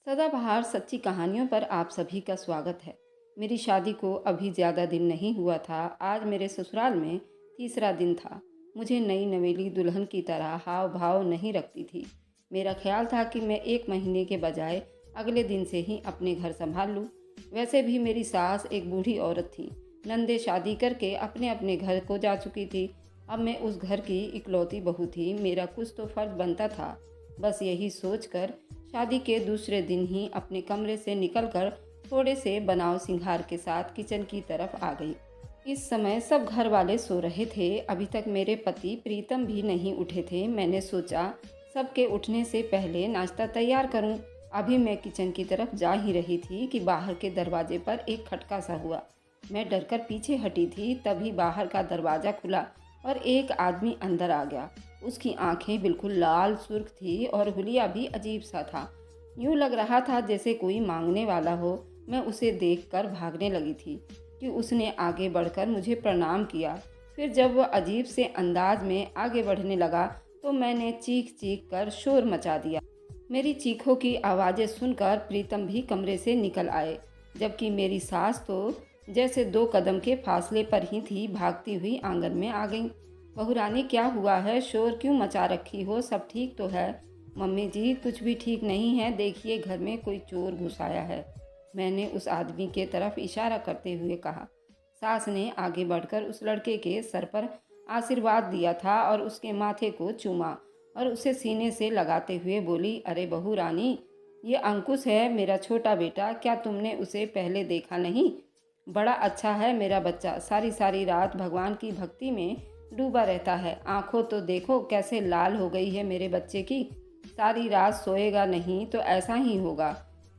सदाबहार सच्ची कहानियों पर आप सभी का स्वागत है। मेरी शादी को अभी ज़्यादा दिन नहीं हुआ था। आज मेरे ससुराल में तीसरा दिन था। मुझे नई नवेली दुल्हन की तरह हाव भाव नहीं रखती थी। मेरा ख्याल था कि मैं 1 महीने के बजाय अगले दिन से ही अपने घर संभाल लूँ। वैसे भी मेरी सास एक बूढ़ी औरत थी। नंदे शादी करके अपने अपने घर को जा चुकी थी। अब मैं उस घर की इकलौती बहू थी। मेरा कुछ तो फर्ज बनता था। बस यही सोचकर शादी के दूसरे दिन ही अपने कमरे से निकलकर थोड़े से बनाव सिंगार के साथ किचन की तरफ आ गई। इस समय सब घर वाले सो रहे थे। अभी तक मेरे पति प्रीतम भी नहीं उठे थे। मैंने सोचा सबके उठने से पहले नाश्ता तैयार करूं। अभी मैं किचन की तरफ जा ही रही थी कि बाहर के दरवाजे पर एक खटका सा हुआ। मैं डरकर पीछे हटी थी, तभी बाहर का दरवाज़ा खुला और एक आदमी अंदर आ गया। उसकी आंखें बिल्कुल लाल सुर्ख थी और हुलिया भी अजीब सा था। यूँ लग रहा था जैसे कोई मांगने वाला हो। मैं उसे देखकर भागने लगी थी कि उसने आगे बढ़कर मुझे प्रणाम किया। फिर जब वह अजीब से अंदाज में आगे बढ़ने लगा तो मैंने चीख चीख कर शोर मचा दिया। मेरी चीखों की आवाज़ें सुनकर प्रीतम भी कमरे से निकल आए, जबकि मेरी सास तो जैसे 2 कदम के फासले पर ही थी, भागती हुई आंगन में आ गई। बहू रानी, क्या हुआ है? शोर क्यों मचा रखी हो? सब ठीक तो है? मम्मी जी, कुछ भी ठीक नहीं है। देखिए, घर में कोई चोर घुस आया है, मैंने उस आदमी के तरफ इशारा करते हुए कहा। सास ने आगे बढ़कर उस लड़के के सर पर आशीर्वाद दिया था और उसके माथे को चूमा और उसे सीने से लगाते हुए बोली, अरे बहू रानी, ये अंकुश है, मेरा छोटा बेटा। क्या तुमने उसे पहले देखा नहीं? बड़ा अच्छा है मेरा बच्चा। सारी सारी रात भगवान की भक्ति में डूबा रहता है। आंखों तो देखो कैसे लाल हो गई है मेरे बच्चे की। सारी रात सोएगा नहीं तो ऐसा ही होगा।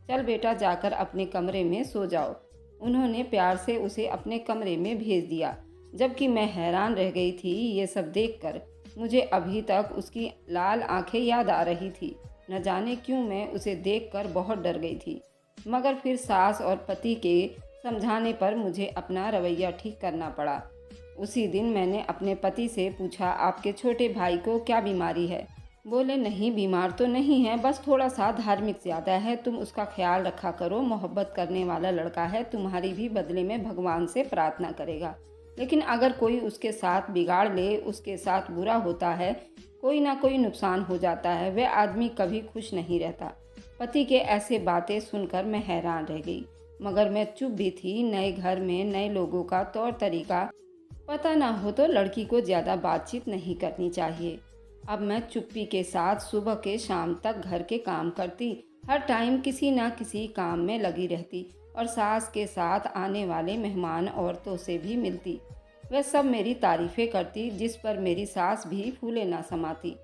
चल बेटा, जाकर अपने कमरे में सो जाओ। उन्होंने प्यार से उसे अपने कमरे में भेज दिया, जबकि मैं हैरान रह गई थी ये सब देखकर। मुझे अभी तक उसकी लाल आंखें याद आ रही थी। न जाने क्यों मैं उसे देखकर बहुत डर गई थी, मगर फिर सास और पति के समझाने पर मुझे अपना रवैया ठीक करना पड़ा। उसी दिन मैंने अपने पति से पूछा, आपके छोटे भाई को क्या बीमारी है? बोले, नहीं बीमार तो नहीं है, बस थोड़ा सा धार्मिक ज़्यादा है। तुम उसका ख्याल रखा करो, मोहब्बत करने वाला लड़का है, तुम्हारी भी बदले में भगवान से प्रार्थना करेगा। लेकिन अगर कोई उसके साथ बिगाड़ ले, उसके साथ बुरा होता है, कोई ना कोई नुकसान हो जाता है, वह आदमी कभी खुश नहीं रहता। पति के ऐसे बातें सुनकर मैं हैरान रह गई, मगर मैं चुप भी थी। नए घर में नए लोगों का तौर तरीका पता ना हो तो लड़की को ज़्यादा बातचीत नहीं करनी चाहिए। अब मैं चुप्पी के साथ सुबह के शाम तक घर के काम करती, हर टाइम किसी ना किसी काम में लगी रहती और सास के साथ आने वाले मेहमान औरतों से भी मिलती। वह सब मेरी तारीफ़ें करती, जिस पर मेरी सास भी फूले ना समाती।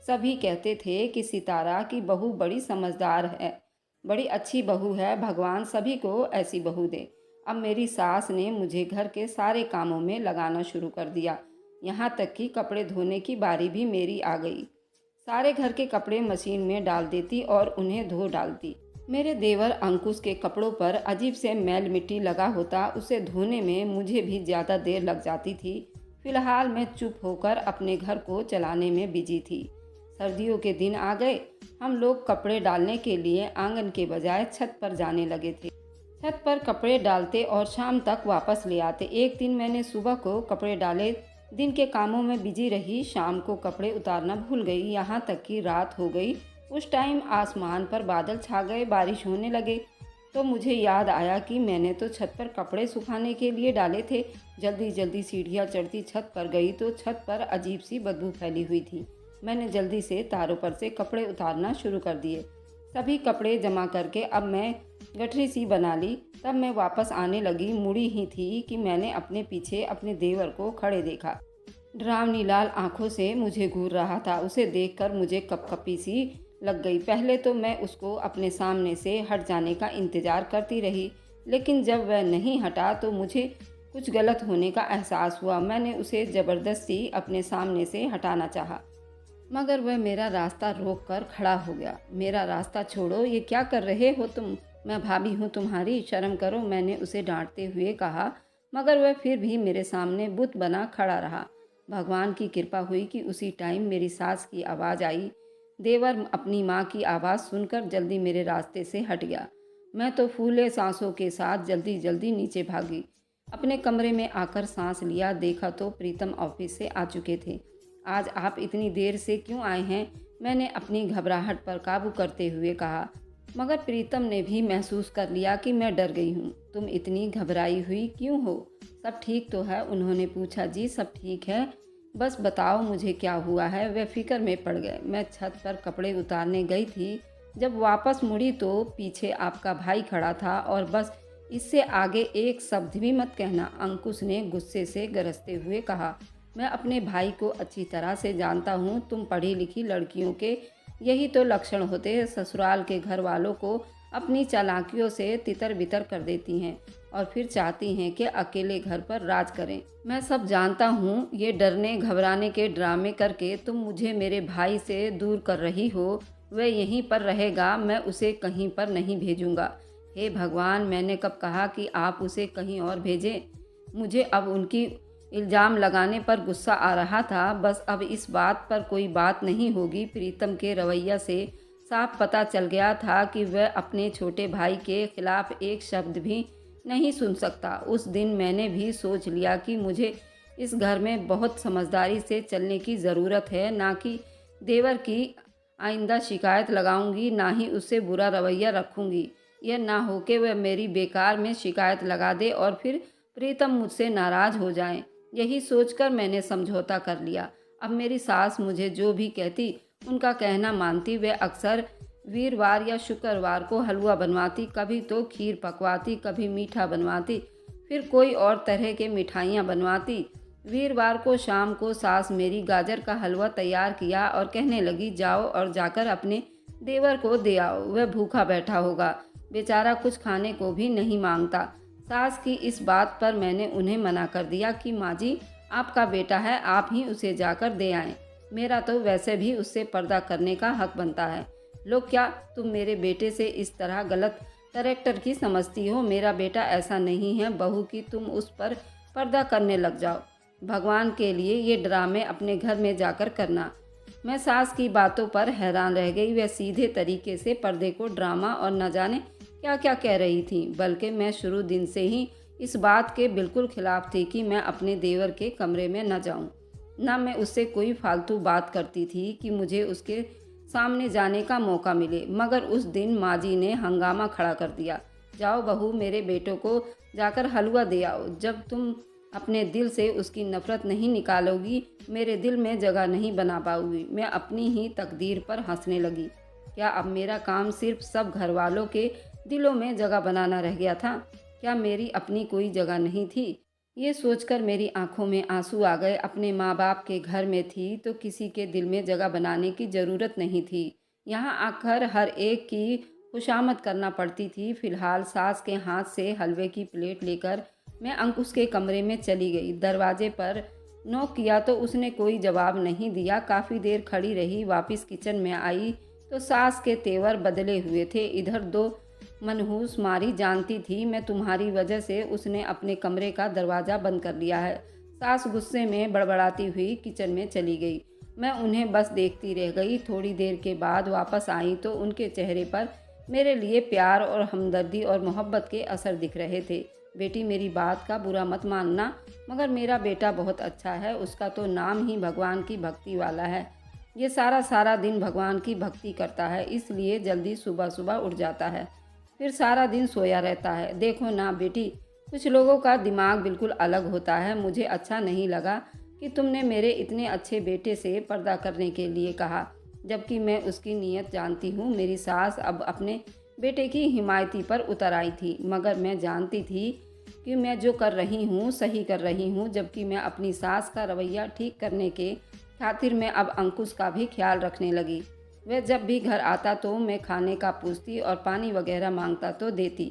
सभी कहते थे कि सितारा की बहू बड़ी समझदार है, बड़ी अच्छी बहू है, भगवान सभी को ऐसी बहू दे। अब मेरी सास ने मुझे घर के सारे कामों में लगाना शुरू कर दिया। यहाँ तक कि कपड़े धोने की बारी भी मेरी आ गई। सारे घर के कपड़े मशीन में डाल देती और उन्हें धो डालती। मेरे देवर अंकुश के कपड़ों पर अजीब से मैल मिट्टी लगा होता, उसे धोने में मुझे भी ज़्यादा देर लग जाती थी। फिलहाल मैं चुप होकर अपने घर को चलाने में बिजी थी। सर्दियों के दिन आ गए। हम लोग कपड़े डालने के लिए आंगन के बजाय छत पर जाने लगे थे। छत पर कपड़े डालते और शाम तक वापस ले आते। एक दिन मैंने सुबह को कपड़े डाले, दिन के कामों में बिजी रही, शाम को कपड़े उतारना भूल गई, यहाँ तक कि रात हो गई। उस टाइम आसमान पर बादल छा गए, बारिश होने लगे। तो मुझे याद आया कि मैंने तो छत पर कपड़े सुखाने के लिए डाले थे। जल्दी जल्दी सीढ़ियाँ चढ़ती छत पर गई तो छत पर अजीब सी बदबू फैली हुई थी। मैंने जल्दी से तारों पर से कपड़े उतारना शुरू कर दिए। सभी कपड़े जमा करके अब मैं गठरी सी बना ली। तब मैं वापस आने लगी, मुड़ी ही थी कि मैंने अपने पीछे अपने देवर को खड़े देखा। डरावनी लाल आंखों से मुझे घूर रहा था। उसे देखकर मुझे कपकपी सी लग गई। पहले तो मैं उसको अपने सामने से हट जाने का इंतज़ार करती रही, लेकिन जब वह नहीं हटा तो मुझे कुछ गलत होने का एहसास हुआ। मैंने उसे ज़बरदस्ती अपने सामने से हटाना चाहा, मगर वह मेरा रास्ता रोक कर खड़ा हो गया। मेरा रास्ता छोड़ो, ये क्या कर रहे हो तुम? मैं भाभी हूँ तुम्हारी, शर्म करो, मैंने उसे डांटते हुए कहा, मगर वह फिर भी मेरे सामने बुत बना खड़ा रहा। भगवान की कृपा हुई कि उसी टाइम मेरी सास की आवाज़ आई। देवर अपनी माँ की आवाज़ सुनकर जल्दी मेरे रास्ते से हट गया। मैं तो फूले सांसों के साथ जल्दी जल्दी नीचे भागी। अपने कमरे में आकर सांस लिया, देखा तो प्रीतम ऑफिस से आ चुके थे। आज आप इतनी देर से क्यों आए हैं? मैंने अपनी घबराहट पर काबू करते हुए कहा, मगर प्रीतम ने भी महसूस कर लिया कि मैं डर गई हूँ। तुम इतनी घबराई हुई क्यों हो? सब ठीक तो है? उन्होंने पूछा। जी सब ठीक है, बस बताओ मुझे क्या हुआ है? वे फिक्र में पड़ गए। मैं छत पर कपड़े उतारने गई थी, जब वापस मुड़ी तो पीछे आपका भाई खड़ा था और बस इससे आगे एक शब्द भी मत कहना, अंकुश ने गुस्से से गरजते हुए कहा। मैं अपने भाई को अच्छी तरह से जानता हूँ। तुम पढ़ी लिखी लड़कियों के यही तो लक्षण होते हैं, ससुराल के घर वालों को अपनी चालाकियों से तितर बितर कर देती हैं और फिर चाहती हैं कि अकेले घर पर राज करें। मैं सब जानता हूँ। ये डरने घबराने के ड्रामे करके तुम मुझे मेरे भाई से दूर कर रही हो। वह यहीं पर रहेगा, मैं उसे कहीं पर नहीं भेजूंगा। हे भगवान, मैंने कब कहा कि आप उसे कहीं और भेजें? मुझे अब उनकी इल्ज़ाम लगाने पर गुस्सा आ रहा था। बस अब इस बात पर कोई बात नहीं होगी। प्रीतम के रवैया से साफ पता चल गया था कि वह अपने छोटे भाई के खिलाफ एक शब्द भी नहीं सुन सकता। उस दिन मैंने भी सोच लिया कि मुझे इस घर में बहुत समझदारी से चलने की ज़रूरत है, ना कि देवर की आइंदा शिकायत लगाऊंगी, ना ही उससे बुरा रवैया रखूंगी। यह ना हो कि वह मेरी बेकार में शिकायत लगा दे और फिर प्रीतम मुझसे नाराज़ हो जाएं। यही सोचकर मैंने समझौता कर लिया। अब मेरी सास मुझे जो भी कहती उनका कहना मानती। वे अक्सर वीरवार या शुक्रवार को हलवा बनवाती, कभी तो खीर पकवाती, कभी मीठा बनवाती, फिर कोई और तरह के मिठाइयाँ बनवाती। वीरवार को शाम को सास मेरी गाजर का हलवा तैयार किया और कहने लगी, जाओ और जाकर अपने देवर को दे आओ, वह भूखा बैठा होगा, बेचारा कुछ खाने को भी नहीं मांगता। सास की इस बात पर मैंने उन्हें मना कर दिया कि माँ जी, आपका बेटा है, आप ही उसे जाकर दे आएं। मेरा तो वैसे भी उससे पर्दा करने का हक बनता है। लोग क्या तुम मेरे बेटे से इस तरह गलत कैरेक्टर की समझती हो? मेरा बेटा ऐसा नहीं है बहू कि तुम उस पर पर्दा करने लग जाओ। भगवान के लिए ये ड्रामे अपने घर में जाकर करना। मैं सास की बातों पर हैरान रह गई। वह सीधे तरीके से पर्दे को ड्रामा और न जाने क्या क्या कह रही थी। बल्कि मैं शुरू दिन से ही इस बात के बिल्कुल खिलाफ थी कि मैं अपने देवर के कमरे में न जाऊं। न मैं उससे कोई फालतू बात करती थी कि मुझे उसके सामने जाने का मौका मिले। मगर उस दिन माँ जी ने हंगामा खड़ा कर दिया। जाओ बहू, मेरे बेटों को जाकर हलवा दे आओ। जब तुम अपने दिल से उसकी नफ़रत नहीं निकालोगी, मेरे दिल में जगह नहीं बना पाओगी। मैं अपनी ही तकदीर पर हंसने लगी। क्या अब मेरा काम सिर्फ सब घर वालों के दिलों में जगह बनाना रह गया था? क्या मेरी अपनी कोई जगह नहीं थी? ये सोचकर मेरी आंखों में आंसू आ गए। अपने माँ बाप के घर में थी तो किसी के दिल में जगह बनाने की ज़रूरत नहीं थी। यहाँ आकर हर एक की खुशामद करना पड़ती थी। फिलहाल सास के हाथ से हलवे की प्लेट लेकर मैं अंकुश के कमरे में चली गई। दरवाजे पर नॉक किया तो उसने कोई जवाब नहीं दिया। काफ़ी देर खड़ी रही। वापस किचन में आई तो सास के तेवर बदले हुए थे। इधर दो मनहूस मारी जानती थी मैं तुम्हारी वजह से उसने अपने कमरे का दरवाज़ा बंद कर लिया है। सास गुस्से में बड़बड़ाती हुई किचन में चली गई। मैं उन्हें बस देखती रह गई। थोड़ी देर के बाद वापस आई तो उनके चेहरे पर मेरे लिए प्यार और हमदर्दी और मोहब्बत के असर दिख रहे थे। बेटी, मेरी बात का बुरा मत मानना, मगर मेरा बेटा बहुत अच्छा है। उसका तो नाम ही भगवान की भक्ति वाला है। ये सारा सारा दिन भगवान की भक्ति करता है, इसलिए जल्दी सुबह सुबह उठ जाता है, फिर सारा दिन सोया रहता है। देखो ना बेटी, कुछ लोगों का दिमाग बिल्कुल अलग होता है। मुझे अच्छा नहीं लगा कि तुमने मेरे इतने अच्छे बेटे से पर्दा करने के लिए कहा, जबकि मैं उसकी नीयत जानती हूँ। मेरी सास अब अपने बेटे की हिमायती पर उतर आई थी, मगर मैं जानती थी कि मैं जो कर रही हूँ सही कर रही हूँ। जबकि मैं अपनी सास का रवैया ठीक करने के खातिर मैं अब अंकुश का भी ख्याल रखने लगी। वह जब भी घर आता तो मैं खाने का पूछती और पानी वगैरह मांगता तो देती।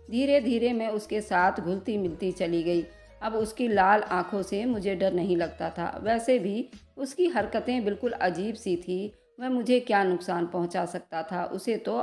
धीरे धीरे मैं उसके साथ घुलती मिलती चली गई। अब उसकी लाल आंखों से मुझे डर नहीं लगता था। वैसे भी उसकी हरकतें बिल्कुल अजीब सी थी। वह मुझे क्या नुकसान पहुंचा सकता था? उसे तो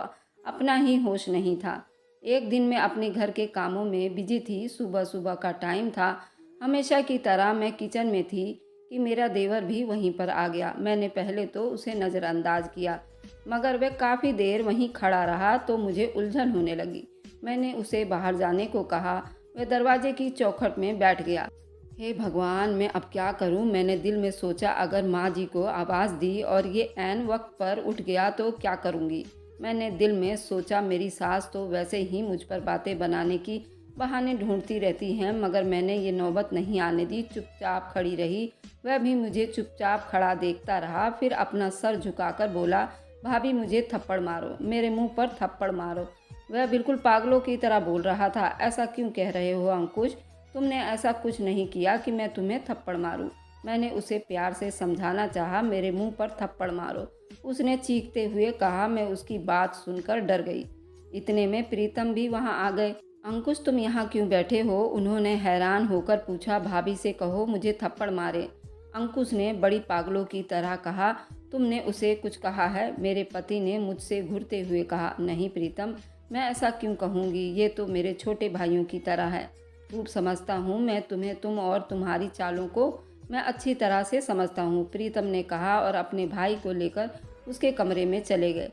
अपना ही होश नहीं था। एक दिन मैं अपने घर के कामों में बिजी थी। सुबह सुबह का टाइम था। हमेशा की तरह मैं किचन में थी कि मेरा देवर भी वहीं पर आ गया। मैंने पहले तो उसे नज़रअंदाज किया, मगर वह काफ़ी देर वहीं खड़ा रहा तो मुझे उलझन होने लगी। मैंने उसे बाहर जाने को कहा। वह दरवाजे की चौखट में बैठ गया। हे भगवान, मैं अब क्या करूं? मैंने दिल में सोचा, अगर माँ जी को आवाज़ दी और ये ऐन वक्त पर उठ गया तो क्या करूंगी? मैंने दिल में सोचा, मेरी सास तो वैसे ही मुझ पर बातें बनाने की बहाने ढूंढती रहती हैं, मगर मैंने ये नौबत नहीं आने दी। चुपचाप खड़ी रही। वह भी मुझे चुपचाप खड़ा देखता रहा। फिर अपना सर झुकाकर बोला, भाभी मुझे थप्पड़ मारो, मेरे मुंह पर थप्पड़ मारो। वह बिल्कुल पागलों की तरह बोल रहा था। ऐसा क्यों कह रहे हो अंकुश? तुमने ऐसा कुछ नहीं किया कि मैं तुम्हें थप्पड़ मारूं। मैंने उसे प्यार से समझाना चाहा, मेरे मुंह पर थप्पड़ मारो। उसने चीखते हुए कहा। मैं उसकी बात सुनकर डर गई। इतने में प्रीतम भी वहां आ गए। अंकुश, तुम यहाँ क्यों बैठे हो? उन्होंने हैरान होकर पूछा। भाभी से कहो मुझे थप्पड़ मारे। अंकुश ने बड़ी पागलों की तरह कहा। तुमने उसे कुछ कहा है? मेरे पति ने मुझसे घूरते हुए कहा। नहीं प्रीतम, मैं ऐसा क्यों कहूँगी? ये तो मेरे छोटे भाइयों की तरह है। खूब समझता हूँ मैं तुम्हें, तुम और तुम्हारी चालों को मैं अच्छी तरह से समझता हूँ, प्रीतम ने कहा और अपने भाई को लेकर उसके कमरे में चले गए।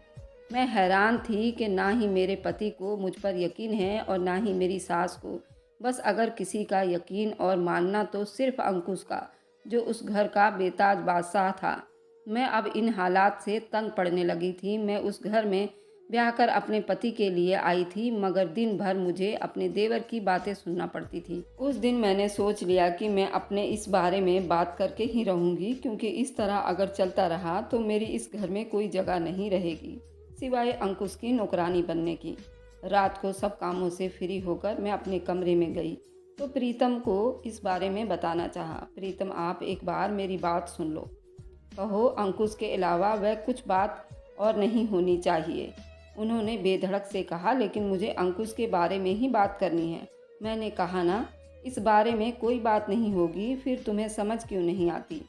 मैं हैरान थी कि ना ही मेरे पति को मुझ पर यकीन है और ना ही मेरी सास को। बस अगर किसी का यकीन और मानना तो सिर्फ अंकुश का, जो उस घर का बेताज बादशाह था। मैं अब इन हालात से तंग पड़ने लगी थी। मैं उस घर में ब्याह कर अपने पति के लिए आई थी, मगर दिन भर मुझे अपने देवर की बातें सुनना पड़ती थी। उस दिन मैंने सोच लिया कि मैं अपने इस बारे में बात करके ही रहूंगी, क्योंकि इस तरह अगर चलता रहा तो मेरी इस घर में कोई जगह नहीं रहेगी सिवाय अंकुश की नौकरानी बनने की। रात को सब कामों से फ्री होकर मैं अपने कमरे में गई तो प्रीतम को इस बारे में बताना चाहा। प्रीतम, आप एक बार मेरी बात सुन लो। कहो, अंकुश के अलावा वह कुछ बात और नहीं होनी चाहिए, उन्होंने बेधड़क से कहा। लेकिन मुझे अंकुश के बारे में ही बात करनी है। मैंने कहा ना, इस बारे में कोई बात नहीं होगी। फिर तुम्हें समझ क्यों नहीं आती?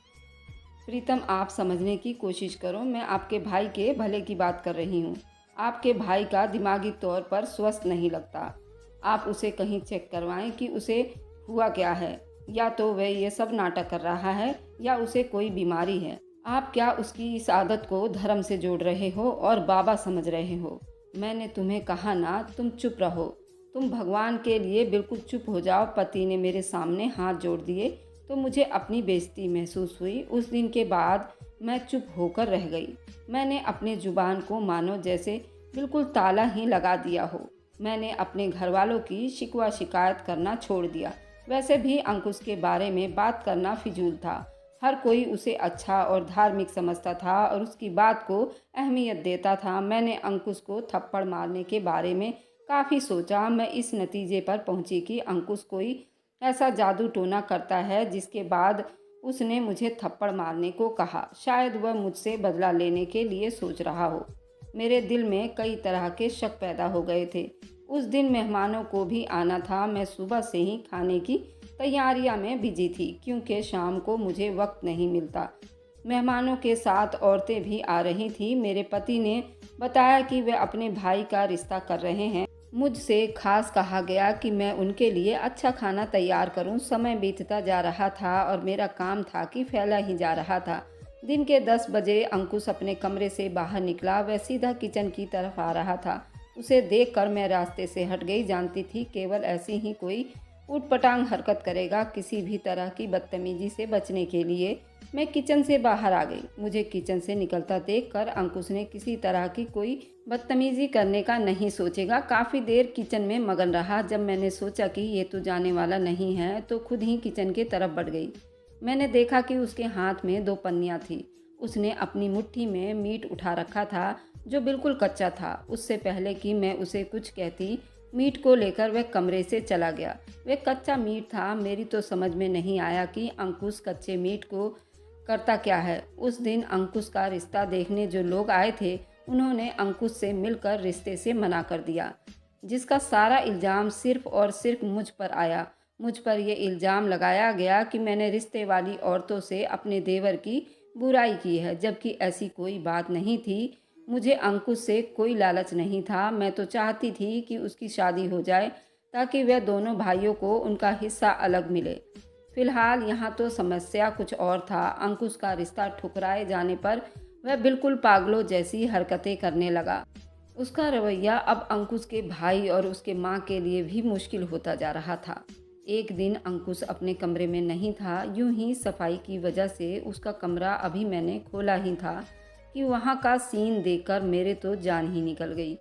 प्रीतम, आप समझने की कोशिश करो। मैं आपके भाई के भले की बात कर रही हूँ। आपके भाई का दिमागी तौर पर स्वस्थ नहीं लगता। आप उसे कहीं चेक करवाएं कि उसे हुआ क्या है। या तो वह ये सब नाटक कर रहा है या उसे कोई बीमारी है। आप क्या उसकी इस आदत को धर्म से जोड़ रहे हो और बाबा समझ रहे हो? मैंने तुम्हें कहा ना, तुम चुप रहो। तुम भगवान के लिए बिल्कुल चुप हो जाओ। पति ने मेरे सामने हाथ जोड़ दिए तो मुझे अपनी बेइज्जती महसूस हुई। उस दिन के बाद मैं चुप होकर रह गई। मैंने अपने जुबान को मानो जैसे बिल्कुल ताला ही लगा दिया हो। मैंने अपने घर वालों की शिकवा शिकायत करना छोड़ दिया। वैसे भी अंकुश के बारे में बात करना फिजूल था। हर कोई उसे अच्छा और धार्मिक समझता था और उसकी बात को अहमियत देता था। मैंने अंकुश को थप्पड़ मारने के बारे में काफ़ी सोचा। मैं इस नतीजे पर पहुंची कि अंकुश कोई ऐसा जादू टोना करता है जिसके बाद उसने मुझे थप्पड़ मारने को कहा। शायद वह मुझसे बदला लेने के लिए सोच रहा हो। मेरे दिल में कई तरह के शक पैदा हो गए थे। उस दिन मेहमानों को भी आना था। मैं सुबह से ही खाने की तैयारियां में बिजी थी, क्योंकि शाम को मुझे वक्त नहीं मिलता। मेहमानों के साथ औरतें भी आ रही थी। मेरे पति ने बताया कि वे अपने भाई का रिश्ता कर रहे हैं। मुझसे खास कहा गया कि मैं उनके लिए अच्छा खाना तैयार करूं। समय बीतता जा रहा था और मेरा काम था कि फैला ही जा रहा था। दिन के 10 बजे अंकुश अपने कमरे से बाहर निकला। वह सीधा किचन की तरफ आ रहा था। उसे देखकर मैं रास्ते से हट गई। जानती थी केवल ऐसी ही कोई ऊटपटांग हरकत करेगा। किसी भी तरह की बदतमीजी से बचने के लिए मैं किचन से बाहर आ गई। मुझे किचन से निकलता देखकर अंकुश ने किसी तरह की कोई बदतमीजी करने का नहीं सोचेगा। काफ़ी देर किचन में मगन रहा। जब मैंने सोचा कि ये तो जाने वाला नहीं है तो खुद ही किचन की तरफ बढ़ गई। मैंने देखा कि उसके हाथ में 2 पन्नियाँ थी। उसने अपनी मुट्ठी में मीट उठा रखा था जो बिल्कुल कच्चा था। उससे पहले कि मैं उसे कुछ कहती, मीट को लेकर वह कमरे से चला गया। वह कच्चा मीट था। मेरी तो समझ में नहीं आया कि अंकुश कच्चे मीट को करता क्या है। उस दिन अंकुश का रिश्ता देखने जो लोग आए थे उन्होंने अंकुश से मिलकर रिश्ते से मना कर दिया, जिसका सारा इल्ज़ाम सिर्फ और सिर्फ मुझ पर आया। मुझ पर यह इल्ज़ाम लगाया गया कि मैंने रिश्ते वाली औरतों से अपने देवर की बुराई की है, जबकि ऐसी कोई बात नहीं थी। मुझे अंकुश से कोई लालच नहीं था। मैं तो चाहती थी कि उसकी शादी हो जाए ताकि वह दोनों भाइयों को उनका हिस्सा अलग मिले। फिलहाल यहाँ तो समस्या कुछ और था। अंकुश का रिश्ता ठुकराए जाने पर वह बिल्कुल पागलों जैसी हरकतें करने लगा। उसका रवैया अब अंकुश के भाई और उसके माँ के लिए भी मुश्किल होता जा रहा था। एक दिन अंकुश अपने कमरे में नहीं था, यूं ही सफाई की वजह से उसका कमरा अभी मैंने खोला ही था कि वहाँ का सीन देखकर मेरे तो जान ही निकल गई,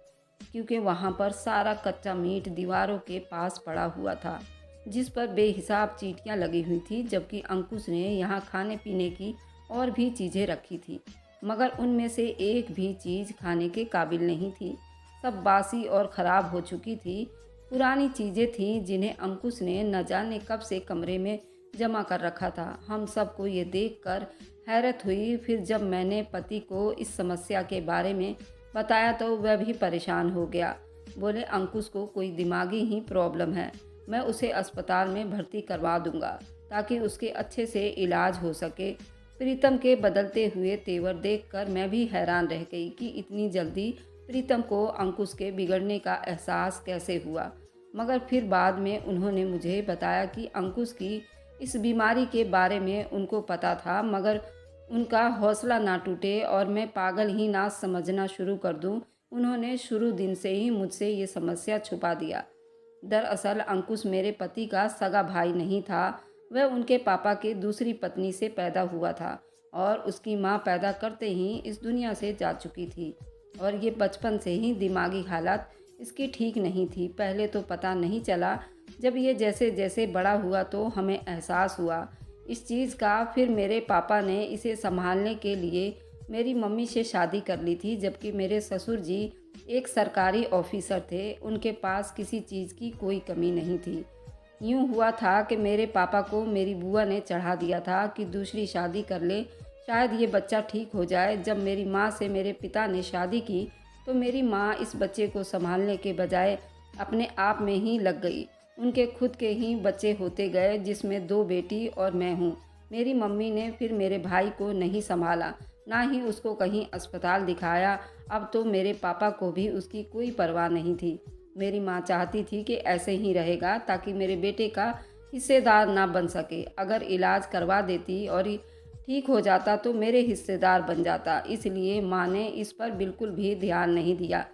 क्योंकि वहाँ पर सारा कच्चा मीट दीवारों के पास पड़ा हुआ था, जिस पर बेहिसाब चींटियाँ लगी हुई थी, जबकि अंकुश ने यहाँ खाने पीने की और भी चीज़ें रखी थी, मगर उनमें से एक भी चीज़ खाने के काबिल नहीं थी। सब बासी और ख़राब हो चुकी थी। पुरानी चीज़ें थीं जिन्हें अंकुश ने न जाने कब से कमरे में जमा कर रखा था। हम सबको ये देखकर हैरत हुई। फिर जब मैंने पति को इस समस्या के बारे में बताया तो वह भी परेशान हो गया। बोले, अंकुश को कोई दिमागी ही प्रॉब्लम है, मैं उसे अस्पताल में भर्ती करवा दूंगा ताकि उसके अच्छे से इलाज हो सके। प्रीतम के बदलते हुए तेवर देखकर मैं भी हैरान रह गई कि इतनी जल्दी प्रीतम को अंकुश के बिगड़ने का एहसास कैसे हुआ। मगर फिर बाद में उन्होंने मुझे बताया कि अंकुश की इस बीमारी के बारे में उनको पता था, मगर उनका हौसला ना टूटे और मैं पागल ही ना समझना शुरू कर दूं। उन्होंने शुरू दिन से ही मुझसे ये समस्या छुपा दिया। दरअसल अंकुश मेरे पति का सगा भाई नहीं था, वह उनके पापा के दूसरी पत्नी से पैदा हुआ था और उसकी माँ पैदा करते ही इस दुनिया से जा चुकी थी। और ये बचपन से ही दिमागी हालत इसकी ठीक नहीं थी। पहले तो पता नहीं चला, जब ये जैसे जैसे बड़ा हुआ तो हमें एहसास हुआ इस चीज़ का। फिर मेरे पापा ने इसे संभालने के लिए मेरी मम्मी से शादी कर ली थी, जबकि मेरे ससुर जी एक सरकारी ऑफिसर थे, उनके पास किसी चीज़ की कोई कमी नहीं थी। यूँ हुआ था कि मेरे पापा को मेरी बुआ ने चढ़ा दिया था कि दूसरी शादी कर ले, शायद ये बच्चा ठीक हो जाए। जब मेरी माँ से मेरे पिता ने शादी की तो मेरी माँ इस बच्चे को संभालने के बजाय अपने आप में ही लग गई। उनके खुद के ही बच्चे होते गए, जिसमें 2 बेटी और मैं हूँ। मेरी मम्मी ने फिर मेरे भाई को नहीं संभाला, ना ही उसको कहीं अस्पताल दिखाया। अब तो मेरे पापा को भी उसकी कोई परवाह नहीं थी। मेरी माँ चाहती थी कि ऐसे ही रहेगा ताकि मेरे बेटे का हिस्सेदार ना बन सके। अगर इलाज करवा देती और ठीक हो जाता तो मेरे हिस्सेदार बन जाता। इसलिए माँ ने इस पर बिल्कुल भी ध्यान नहीं दिया,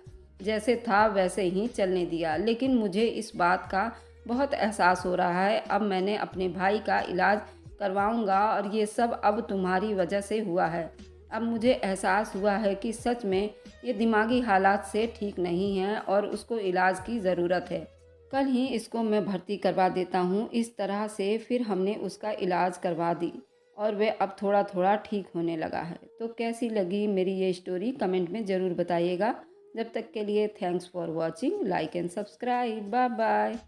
जैसे था वैसे ही चलने दिया। लेकिन मुझे इस बात का बहुत एहसास हो रहा है। अब मैंने अपने भाई का इलाज करवाऊंगा और ये सब अब तुम्हारी वजह से हुआ है। अब मुझे एहसास हुआ है कि सच में ये दिमागी हालात से ठीक नहीं है और उसको इलाज की ज़रूरत है। कल ही इसको मैं भर्ती करवा देता हूँ। इस तरह से फिर हमने उसका इलाज करवा दी और वह अब थोड़ा थोड़ा ठीक होने लगा है। तो कैसी लगी मेरी ये स्टोरी कमेंट में ज़रूर बताइएगा। जब तक के लिए thanks for watching, like and subscribe, bye bye.